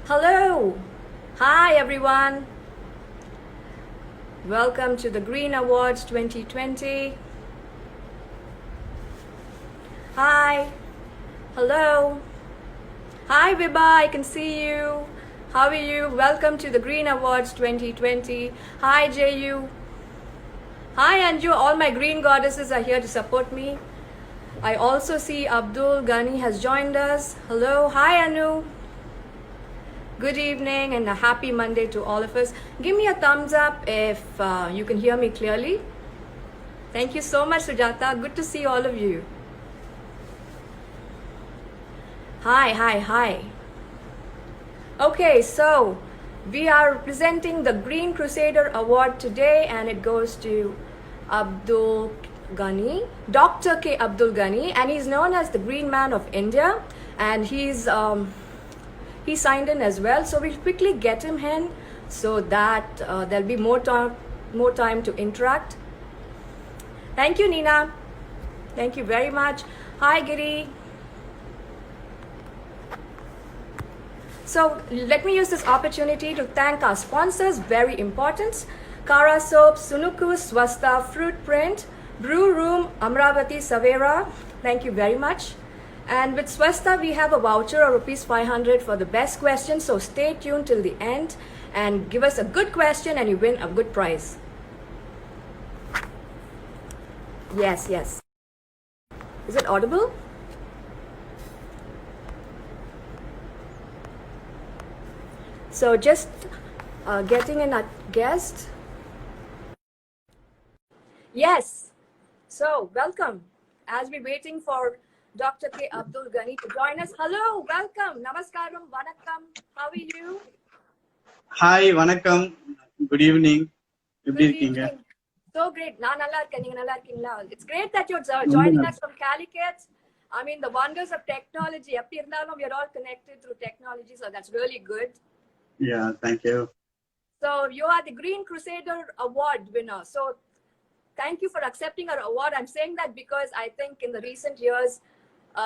Hello! Hi everyone! Welcome to the Green Awards 2020. Hi! Hello! Hi Vibha, I can see you. How are you? Welcome to the Green Awards 2020. Hi Jayu. Hi Anju, all my green goddesses are here to support me. I also see Abdul Ghani has joined us. Hello. Hi Anu. Good evening and a happy Monday to all of us. Give me a thumbs up if you can hear me clearly. Thank you so much, Sujata. Good to see all of you. Hi. Okay, so we are presenting the Green Crusader Award today, and it goes to Abdul Ghani, Dr. K. Abdul Ghani, and he's known as the Green Man of India, and he signed in as well, so we'll quickly get him in so that there'll be more time to interact. Thank you, Nina. Thank you very much. Hi, Giri. So let me use this opportunity to thank our sponsors, very important. Kara Soap, Sunuku, Swasta, Fruit Print, Brew Room, Amravati, Savera. Thank you very much. And with Swasta, we have a voucher of ₹500 for the best question. So stay tuned till the end and give us a good question and you win a good prize. Yes. Is it audible? So just getting in a guest. Yes. So welcome. As we're waiting for Dr. K. Abdul Ghani to join us. Hello, welcome. Namaskaram, vanakkam. How are you? Hi, vanakkam. Good evening. Good evening. So great. It's great that you're joining us from Calicut. I mean, the wonders of technology. We are all connected through technology, so that's really good. Yeah, thank you. So you are the Green Crusader Award winner. So thank you for accepting our award. I'm saying that because I think in the recent years,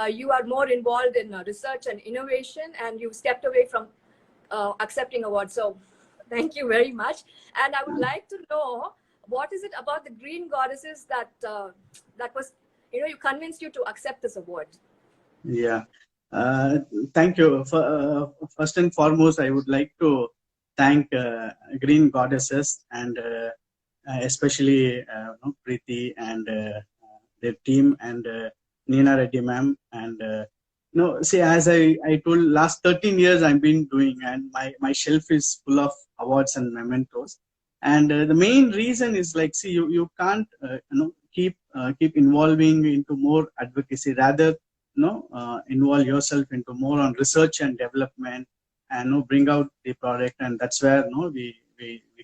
you are more involved in research and innovation, and you stepped away from accepting awards. So thank you very much. And I would like to know, what is it about the Green Goddesses that was, you convinced you to accept this award? Yeah, thank you. First and foremost, I would like to thank Green Goddesses and especially Preethi and their team and Neena Reddy ma'am. And see, as I told, last 13 years I've been doing, and my shelf is full of awards and mementos. And the main reason is like, see, you can't keep involving into more advocacy, rather involve yourself into more on research and development and bring out the product. And that's where we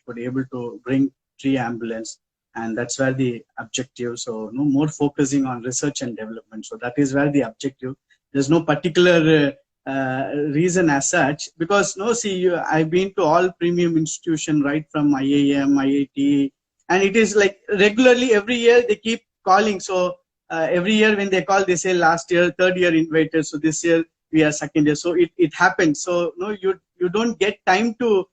could able to bring tree ambulance, and that's where the objective. So more focusing on research and development. So that is where the objective. There's no particular reason as such, because see, I've been to all premium institution right from IIM, IIT, and it is like regularly every year they keep calling. So every year when they call, they say last year third year invited, so this year we are second year. So it happens. So you don't get time to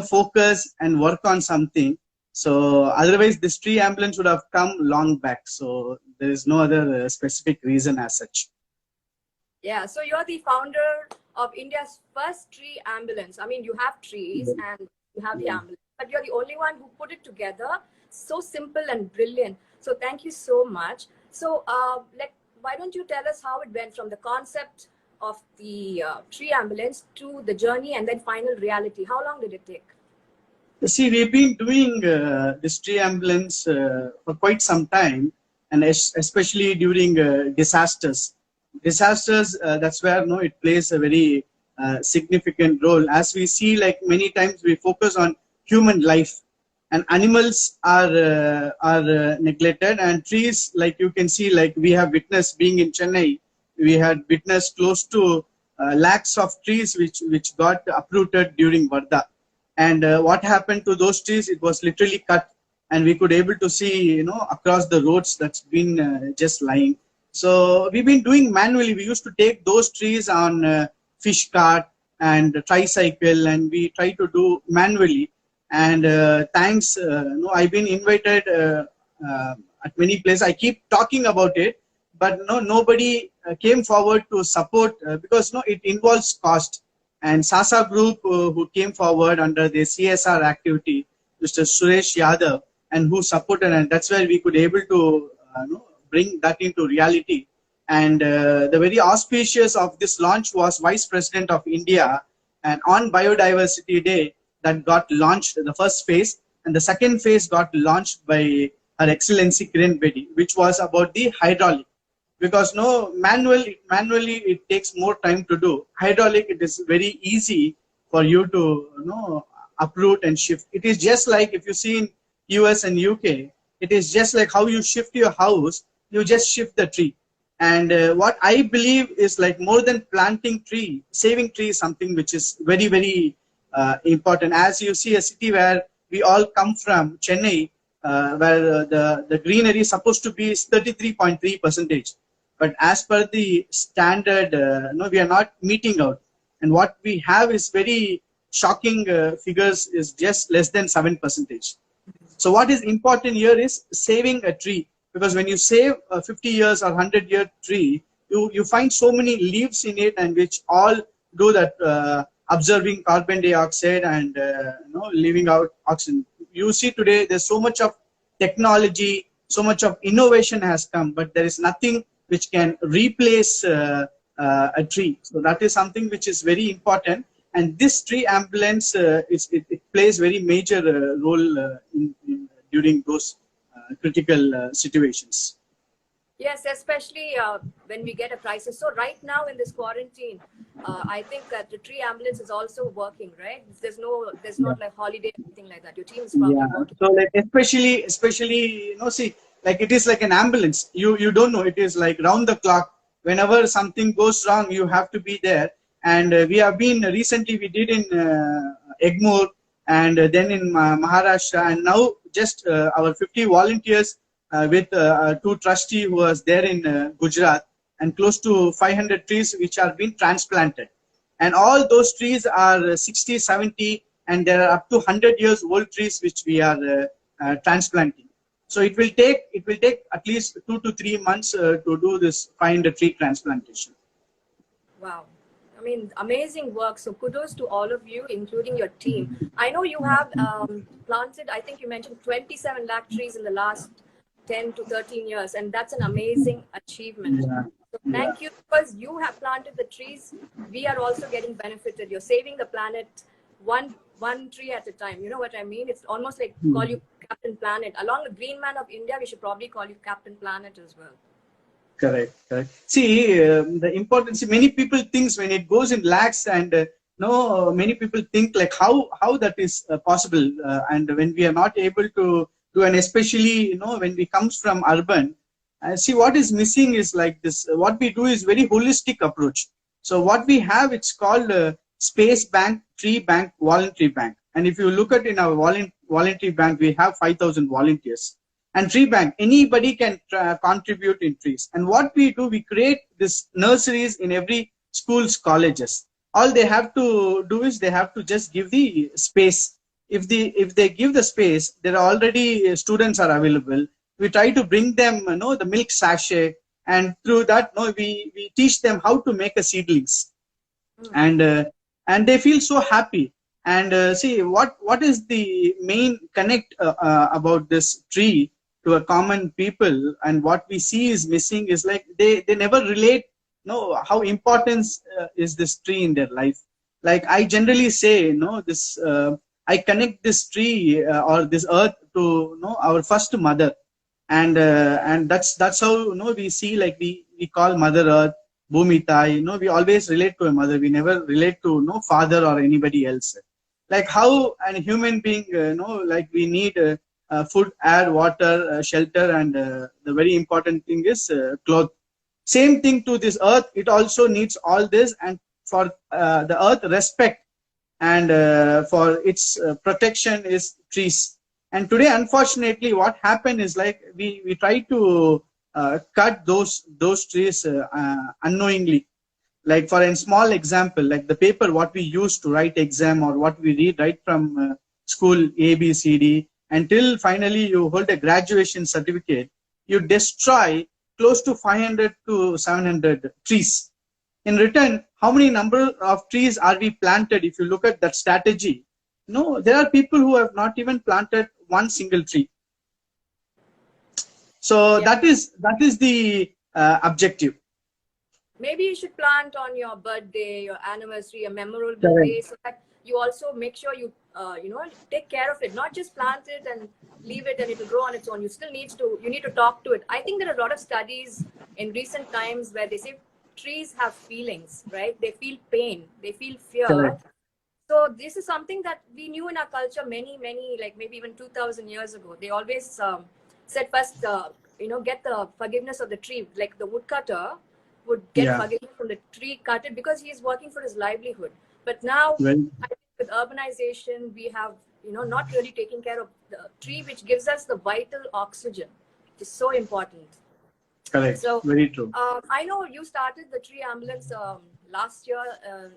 focus and work on something. So otherwise this tree ambulance would have come long back. So there is no other specific reason as such. Yeah, so you're the founder of India's first tree ambulance. I mean, you have trees and you have the ambulance, but you're the only one who put it together. So simple and brilliant. So thank you so much. So why don't you tell us how it went from the concept of the tree ambulance to the journey and then final reality? How long did it take? See, we've been doing this tree ambulance for quite some time, and especially during disasters. That's where it plays a very significant role. As we see, like many times we focus on human life, and animals are neglected, and trees, like you can see, like we have witnessed being in Chennai, we had witnessed close to lakhs of trees which got uprooted during Varda. And what happened to those trees? It was literally cut, and we could able to see across the roads that's been just lying. So we've been doing manually. We used to take those trees on fish cart, and tricycle, and we try to do manually. And thanks, I've been invited at many places. I keep talking about it, but nobody came forward to support because it involves cost. And Sasa Group, who came forward under the CSR activity, Mr. Suresh Yadav, and who supported, and that's where we could able to bring that into reality. And the very auspicious of this launch was Vice President of India, and on Biodiversity Day that got launched the first phase, and the second phase got launched by Her Excellency Kiran Bedi, which was about the hydraulic. Because manually it takes more time to do. Hydraulic, it is very easy for you to uproot and shift. It is just like if you see in US and UK, it is just like how you shift your house, you just shift the tree. And what I believe is like more than planting tree, saving tree is something which is very, very important. As you see a city where we all come from, Chennai, where the greenery is supposed to be 33.3%. But as per the standard, we are not meeting out. And what we have is very shocking figures is just less than 7%. So what is important here is saving a tree. Because when you save a 50 years or 100-year tree, you find so many leaves in it, and which all do that absorbing carbon dioxide and leaving out oxygen. You see today there's so much of technology, so much of innovation has come, but there is nothing which can replace a tree. So that is something which is very important. And this tree ambulance, it plays very major role during those critical situations. Yes, especially when we get a crisis. So right now in this quarantine, I think that the tree ambulance is also working, right? There's not like holiday or anything like that. Your team is probably working. So like especially see, like it is like an ambulance. You don't know. It is like round the clock. Whenever something goes wrong, you have to be there. And we have been recently, we did in Egmore, and then in Maharashtra, and now just our 50 volunteers with 2 trustees who was there in Gujarat, and close to 500 trees which are being transplanted. And all those trees are 60, 70, and there are up to 100 years old trees which we are transplanting. So it will take at least 2 to 3 months to do this 500 tree transplantation. Wow. I mean, amazing work. So kudos to all of you, including your team. I know you have planted, I think you mentioned 27 lakh trees in the last 10 to 13 years, and that's an amazing achievement. So thank you, because you have planted the trees. We are also getting benefited. You're saving the planet one tree at a time. You know what I mean? It's almost like call you Captain Planet. Along with Green Man of India, we should probably call you Captain Planet as well. Correct. See, the importance, many people think when it goes in lakhs, and many people think like how that is possible, and when we are not able to do, and especially when we comes from urban, see what is missing is like this. What we do is very holistic approach. So what we have, it's called Space Bank, Tree Bank, Voluntary Bank. And if you look at in our voluntary bank, we have 5,000 volunteers. And tree bank, anybody can contribute in trees. And what we do, we create this nurseries in every schools, colleges. All they have to do is they have to just give the space. If they give the space, there are already students are available. We try to bring them, the milk sachet, and through that, we teach them how to make a seedlings, and they feel so happy. And see what is the main connect about this tree to a common people, and what we see is missing is like they never relate how important is this tree in their life. Like I generally say, this I connect this tree or this earth to our first mother, and that's how we see, like we call Mother Earth Bhumita. We always relate to a mother. We never relate to father or anybody else. Like how a human being, like we need food, air, water, shelter, and the very important thing is cloth. Same thing to this earth, it also needs all this, and for the earth respect and for its protection is trees. And today, unfortunately, what happened is like we try to cut those trees unknowingly. Like for a small example, like the paper what we use to write exam or what we read right from school A, B, C, D, until finally you hold a graduation certificate, you destroy close to 500 to 700 trees. In return, how many number of trees are we planted? If you look at that strategy, no, there are people who have not even planted one single tree. So Yeah. that is the objective. Maybe you should plant on your birthday, your anniversary, a memorable Correct. day, so that you also make sure you take care of it. Not just plant it and leave it and it will grow on its own. You need to talk to it. I think there are a lot of studies in recent times where they say trees have feelings, right? They feel pain, they feel fear. Correct. So this is something that we knew in our culture many, like maybe even 2000 years ago. They always said first, get the forgiveness of the tree. Like the woodcutter would get Yeah. forgiveness from the tree cutter because he is working for his livelihood. But now, Well, I think with urbanization, we have not really taking care of the tree, which gives us the vital oxygen, which is so important. correct. So Very true. I know you started the tree ambulance last year.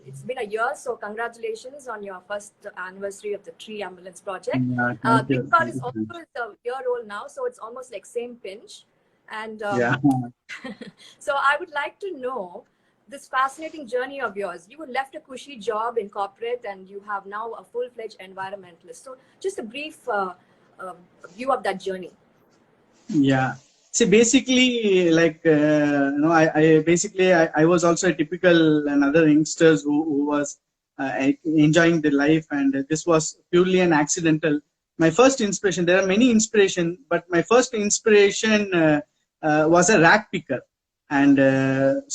It's been a year, so congratulations on your first anniversary of the tree ambulance project. Yeah, thank you. Big is also a year old now, so it's almost like same pinch. And Yeah. so I would like to know this fascinating journey of yours. You left a cushy job in corporate and you have now a full-fledged environmentalist. So just a brief view of that journey. Yeah. See, basically, like, I was also a typical another youngsters who was enjoying the life, and this was purely an accidental. My first inspiration, there are many inspiration, but my first inspiration was a rag picker. And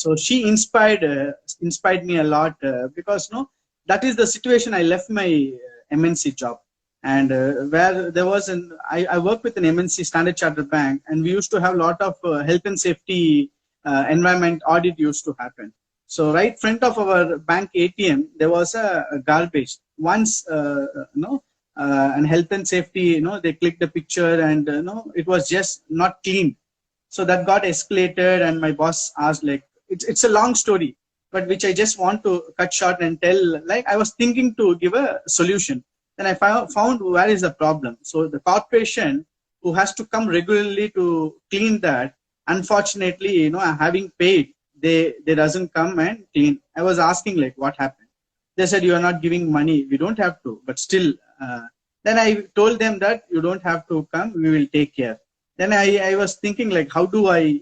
so she inspired me a lot because, that is the situation I left my MNC job. And where there was I worked with an MNC Standard Chartered Bank, and we used to have a lot of health and safety environment audit used to happen. So right front of our bank ATM, there was a garbage. Once, and health and safety, they clicked the picture, and it was just not clean. So that got escalated, and my boss asked, like, it's a long story, but which I just want to cut short and tell. Like, I was thinking to give a solution. Then I found where is the problem. So the corporation who has to come regularly to clean that, unfortunately, having paid, they doesn't come and clean. I was asking, like, what happened? They said, you are not giving money. We don't have to, but still. Then I told them that you don't have to come. We will take care. Then I was thinking, like, how do I,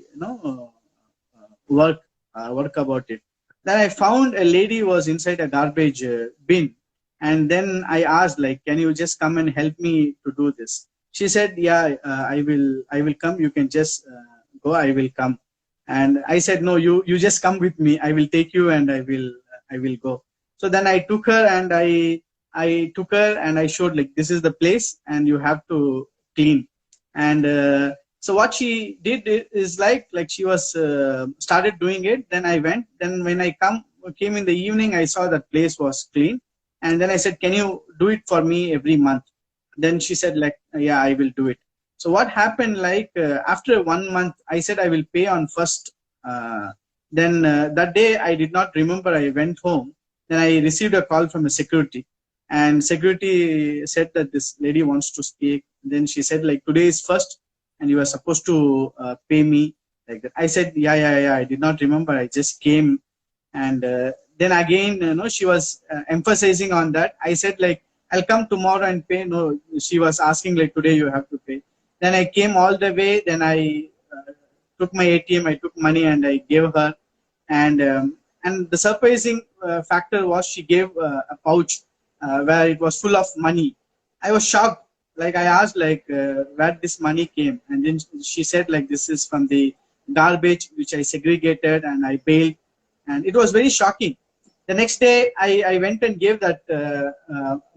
work about it? Then I found a lady was inside a garbage bin. And then I asked, like, can you just come and help me to do this? She said, yeah, I will come. You can just go. I will come. And I said, no, you just come with me. I will take you and I will go. So then I took her and I took her and I showed, like, this is the place and you have to clean. And so what she did is like she was started doing it. Then I went. Then when I came in the evening, I saw that place was clean. And then I said, can you do it for me every month? Then she said, like, yeah, I will do it. So what happened, like, after 1 month, I said, I will pay on first. Then that day, I did not remember. I went home. Then I received a call from a security. And security said that this lady wants to speak. Then she said, like, today is first, and you are supposed to pay me. Like that. I said, yeah. I did not remember. I just came. And then again, she was emphasizing on that. I said, like, I'll come tomorrow and pay. No, she was asking, like, today you have to pay. Then I came all the way. Then I took my ATM. I took money and I gave her. And the surprising factor was she gave a pouch where it was full of money. I was shocked. Like, I asked, like, where this money came. And then she said, like, this is from the garbage which I segregated and I bailed. And it was very shocking. The next day, I went and gave that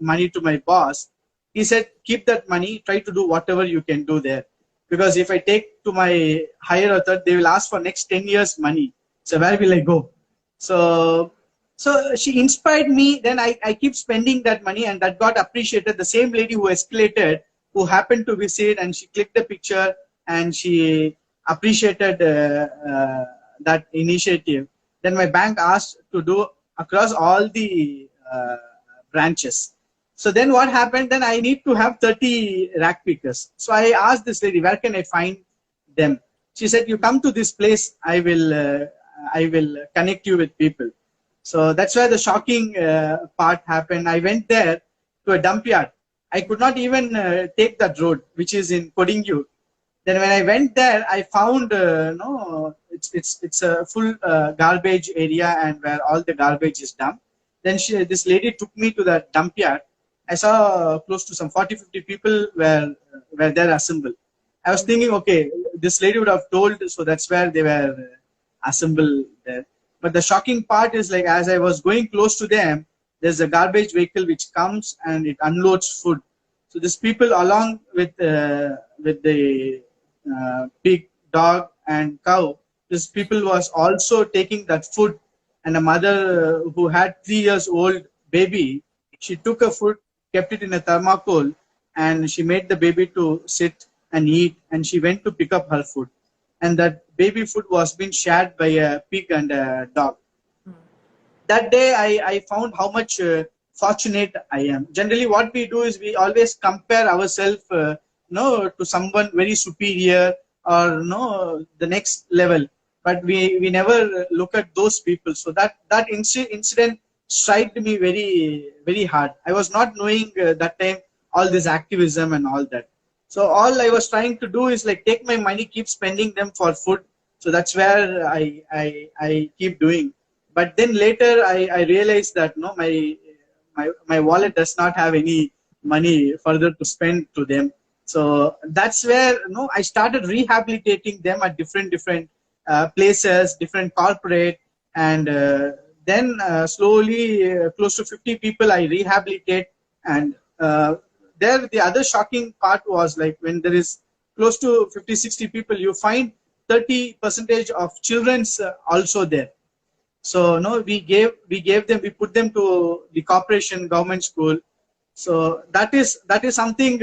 money to my boss. He said, keep that money, try to do whatever you can do there. Because if I take to my higher authority, they will ask for next 10 years money. So where will I go? So she inspired me. Then I keep spending that money, and that got appreciated. The same lady who escalated, who happened to visit, and she clicked the picture and she appreciated that initiative. Then my bank asked to do across all the branches. So then what happened? Then I need to have 30 rack pickers. So I asked this lady, where can I find them? She said, you come to this place, I will connect you with people. So that's where the shocking part happened. I went there to a dump yard. I could not even take that road, which is in Kodingyu. Then when I went there, I found no, it's a full garbage area and where all the garbage is dumped. Then this lady took me to the dump yard. I saw close to some 40-50 people were there assembled. I was thinking, okay, this lady would have told, so that's where they were assembled there. But the shocking part is like as I was going close to them, there's a garbage vehicle which comes and it unloads food. So these people along with the pig, dog, and cow, these people was also taking that food. And a mother who had 3 years old baby, she took a food, kept it in a thermocol, and she made the baby to sit and eat. And she went to pick up her food. And that baby food was being shared by a pig and a dog. That day I found how much fortunate I am. Generally what we do is we always compare ourselves to someone very superior or the next level, but we never look at those people. So that incident struck me very, very hard. I was not knowing that time all this activism and all that. So all I was trying to do is like take my money, keep spending them for food. So that's where I keep doing. But then later I realized that no, my wallet does not have any money further to spend to them. So that's where I started rehabilitating them at different places, different corporate, and then slowly close to 50 people I rehabilitate. And there the other shocking part was like when there is close to 50-60 people, you find 30% of children's also there. So we put them to the corporation government school. So that is something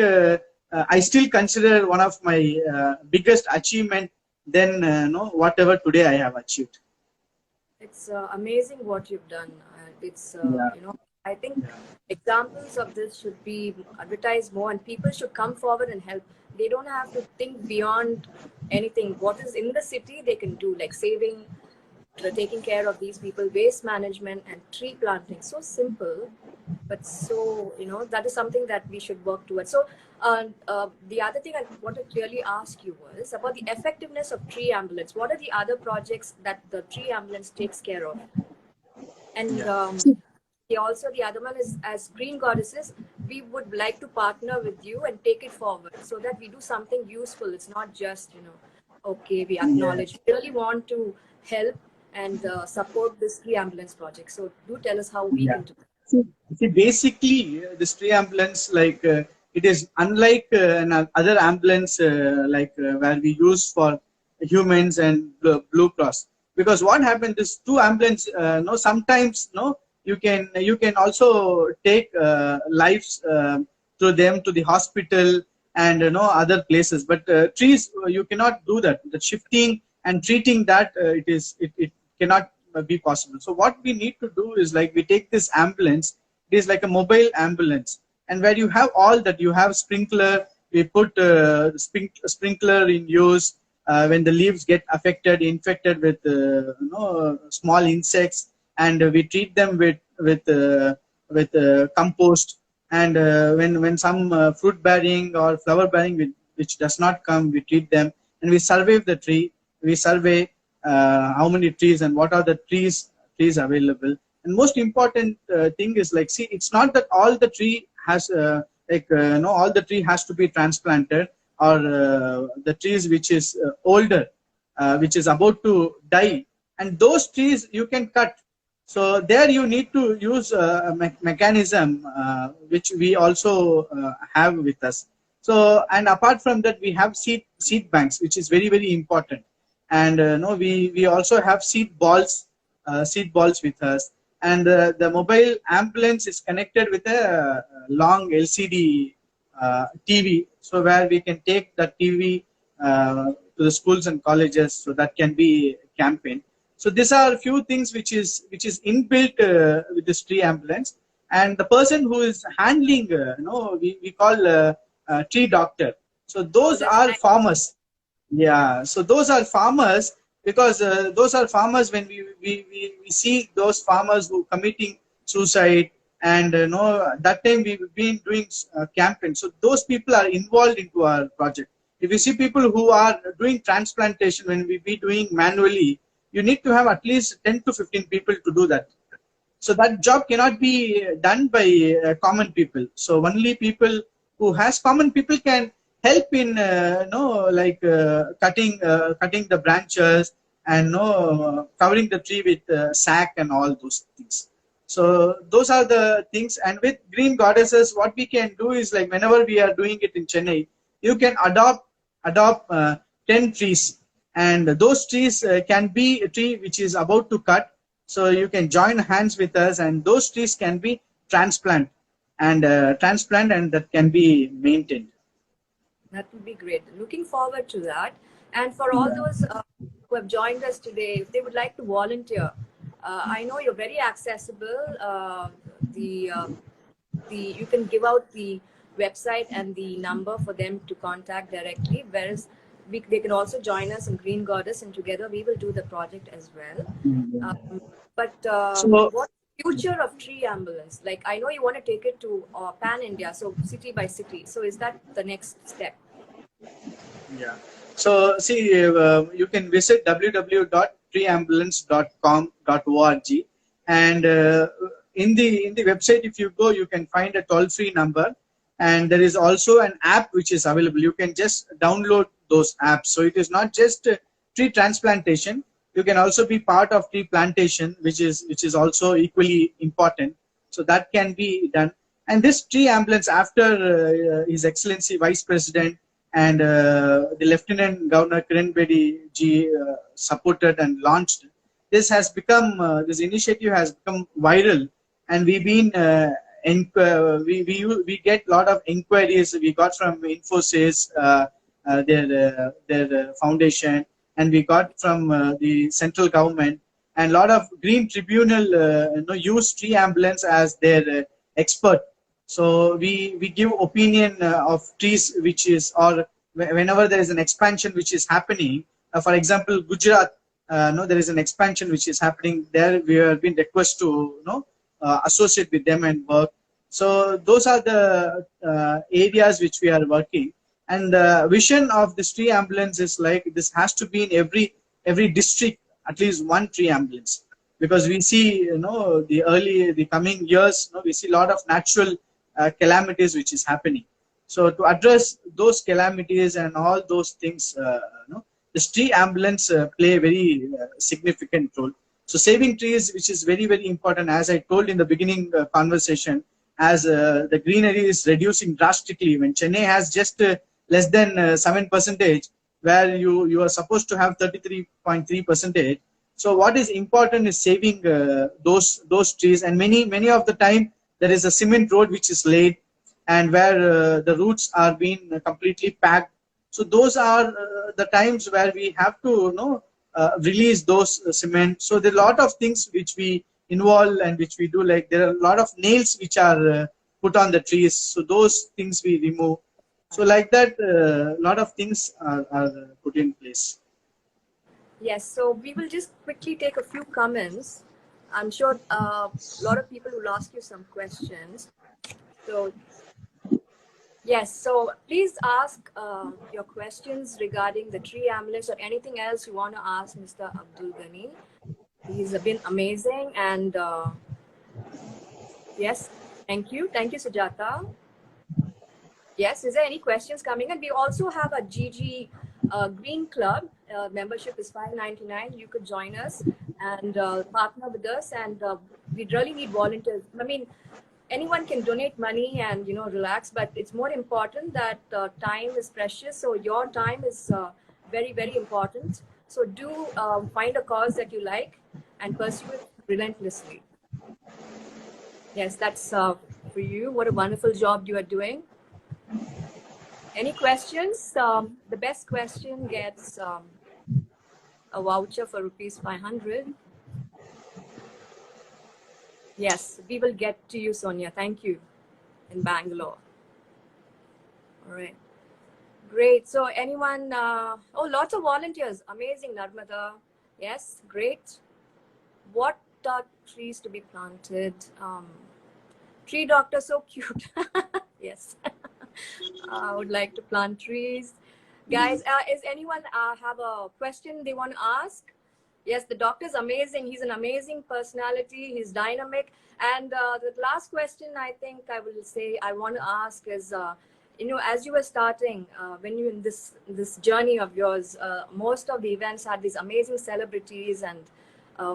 I still consider one of my biggest achievement than whatever today I have achieved. It's amazing what you've done. It's Yeah. I think examples of this should be advertised more, and people should come forward and help. They don't have to think beyond anything. What is in the city they can do, like saving, taking care of these people, waste management, and tree planting. So simple, but so that is something that we should work towards. So the other thing I want to clearly ask you was about the effectiveness of tree ambulance. What are the other projects that the tree ambulance takes care of? And also the other one is, as green goddesses, we would like to partner with you and take it forward so that we do something useful. It's not just okay, we acknowledge. We really want to help and support this tree ambulance project. So do tell us how we can do it. See, basically, this tree ambulance, like it is unlike other ambulance where we use for humans and Blue Cross. Because what happened is two ambulance, sometimes you can also take lives through them to the hospital and other places. But trees, you cannot do that. The shifting and treating that it cannot be possible. So what we need to do is like we take this ambulance. It is like a mobile ambulance, and where you have all that, you have sprinkler. We put sprinkler in use when the leaves get infected with small insects, and we treat them with compost. And when some fruit bearing or flower bearing which does not come, we treat them, and we survey the tree. We survey how many trees and what are the trees available. And most important thing is like, see, it's not that all the tree has all the tree has to be transplanted, or the trees which is older, which is about to die, and those trees you can cut. So there you need to use a mechanism which we also have with us. So, and apart from that, we have seed banks, which is very, very important. And we also have seed balls with us. And the mobile ambulance is connected with a long LCD TV, so where we can take the TV to the schools and colleges, so that can be campaign. So these are a few things which is inbuilt with this tree ambulance. And the person who is handling, we call tree doctor. So Oh, those that's are nice. farmers. Yeah, so those are farmers, because those are farmers. When we see those farmers who committing suicide, and that time we've been doing campaign. So those people are involved into our project. If you see people who are doing transplantation, when we be doing manually, you need to have at least 10 to 15 people to do that. So that job cannot be done by common people. So only people who has common people can help in cutting the branches, and covering the tree with sack and all those things. So those are the things. And with green goddesses, what we can do is, like, whenever we are doing it in Chennai, you can adopt 10 trees, and those trees can be a tree which is about to cut. So you can join hands with us, and those trees can be transplant, and that can be maintained. That would be great. Looking forward to that. And for all those who have joined us today, if they would like to volunteer, I know you're very accessible. You can give out the website and the number for them to contact directly. Whereas they can also join us in Green Goddess, and together we will do the project as well. But So what future of tree ambulance? Like, I know you want to take it to pan India, so city by city. So is that the next step? yeah. So see, you can visit www.treeambulance.com.org, and in the website, if you go, you can find a toll-free number, and there is also an app which is available. You can just download those apps. So it is not just tree transplantation. You can also be part of tree plantation, which is also equally important. So that can be done. And this tree ambulance, after His Excellency Vice President and the Lieutenant Governor Kiran Bedi ji supported and launched, this initiative has become viral, and we've been we get a lot of inquiries. We got from Infosys, their foundation, and we got from the central government, and a lot of Green Tribunal use tree ambulance as their expert. So we give opinion of trees, which is, or whenever there is an expansion which is happening. For example, Gujarat, there is an expansion which is happening there. We have been requested to associate with them and work. So those are the areas which we are working. And the vision of this tree ambulance is, like, this has to be in every district, at least one tree ambulance, because we see the coming years, we see a lot of natural calamities which is happening. So to address those calamities and all those things, the tree ambulance play a very significant role. So saving trees, which is very, very important, as I told in the beginning conversation, as the greenery is reducing drastically. When Chennai has just less than 7%, where you are supposed to have 33.3%. So what is important is saving those trees. And many of the time, there is a cement road which is laid, and where the roots are being completely packed. So those are the times where we have to release those cement. So there are a lot of things which we involve and which we do. Like, there are a lot of nails which are put on the trees. So those things we remove. So like that, a lot of things are put in place. Yes, so we will just quickly take a few comments. I'm sure a lot of people will ask you some questions. So yes, so please ask your questions regarding the tree ambulance or anything else you want to ask Mr. Abdul Ghani. He's been amazing, and yes, thank you. Thank you, Sujata. Yes, is there any questions coming? And we also have a GG Green Club. Membership is $5.99. You could join us and partner with us, and we really need volunteers. I mean, anyone can donate money and relax, but it's more important that time is precious. So your time is very, very important. So do find a cause that you like and pursue it relentlessly. Yes, that's for you. What a wonderful job you are doing. Any questions? The best question gets a voucher for rupees 500. Yes, we will get to you, Sonia. Thank you. In Bangalore. All right. Great. So anyone, oh, lots of volunteers. Amazing, Narmada. Yes, great. What are trees to be planted? Tree doctor, so cute. Yes. I would like to plant trees. Guys, is anyone have a question they want to ask? Yes, the doctor's amazing. He's an amazing personality. He's dynamic. And the last question I think I will say I want to ask is, you know, as you were starting, when you in this journey of yours, most of the events had these amazing celebrities and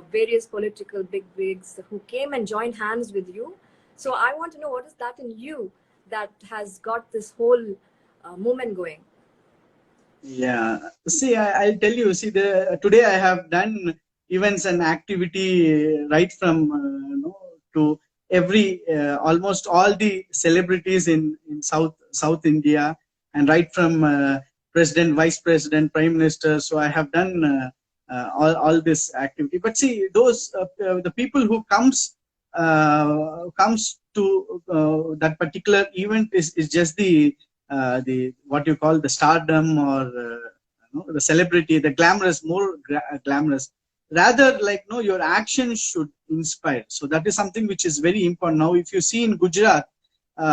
various political bigwigs who came and joined hands with you. So I want to know, what is that in you that has got this whole movement going? Yeah, see, I'll tell you. See, today I have done events and activity right from to every almost all the celebrities in South India, and right from president, vice president, prime minister. So I have done all this activity. But see, those the people who comes to that particular event is just the what you call the stardom, or the celebrity, the glamorous, more glamorous. Rather, like, no, your actions should inspire. So that is something which is very important. Now, if you see in Gujarat, we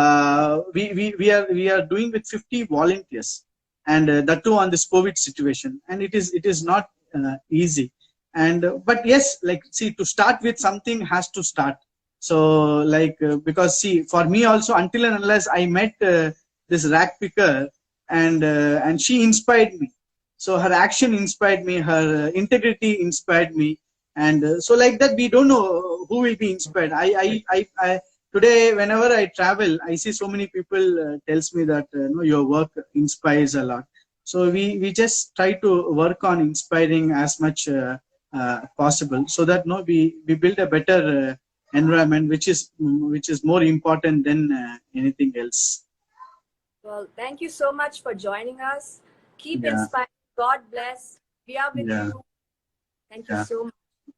are doing with 50 volunteers, and that too on this COVID situation, and it is not easy. And but yes, like, see, to start with something has to start. So like, because see, for me also, until and unless I met this rag picker, and she inspired me. So her action inspired me, her integrity inspired me, and so like that, we don't know who will be inspired. I today, whenever I travel, I see so many people tells me that no, your work inspires a lot. So we just try to work on inspiring as much possible, so that no, we build a better environment, which is more important than anything else. Well, thank you so much for joining us. Keep Yeah. inspiring. God bless. We are with Yeah. you. Thank you Yeah. so much.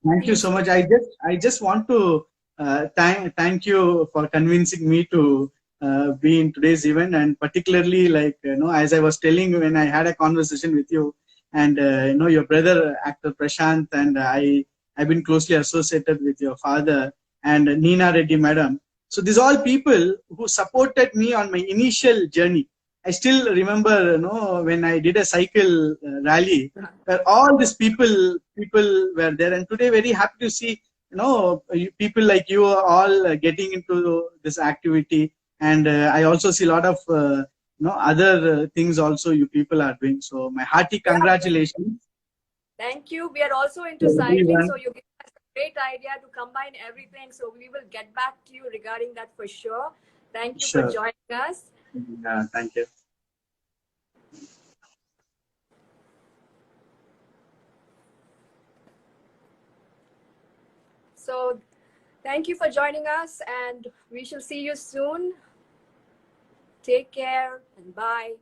Thank you so much. I just want to thank you for convincing me to be in today's event, and particularly, like, as I was telling you when I had a conversation with you, and your brother actor Prashant, and I've been closely associated with your father and Neena Reddy madam. So these all people who supported me on my initial journey. I still remember, when I did a cycle rally, where all these people were there, and today very happy to see people like you are all getting into this activity, and I also see a lot of other things also you people are doing. So my hearty congratulations. Thank you. We are also into to cycling, everyone. so you give us a great idea to combine everything. So we will get back to you regarding that for sure. Thank you for Sure. joining us. Yeah, thank you. So thank you for joining us, and we shall see you soon. Take care and bye.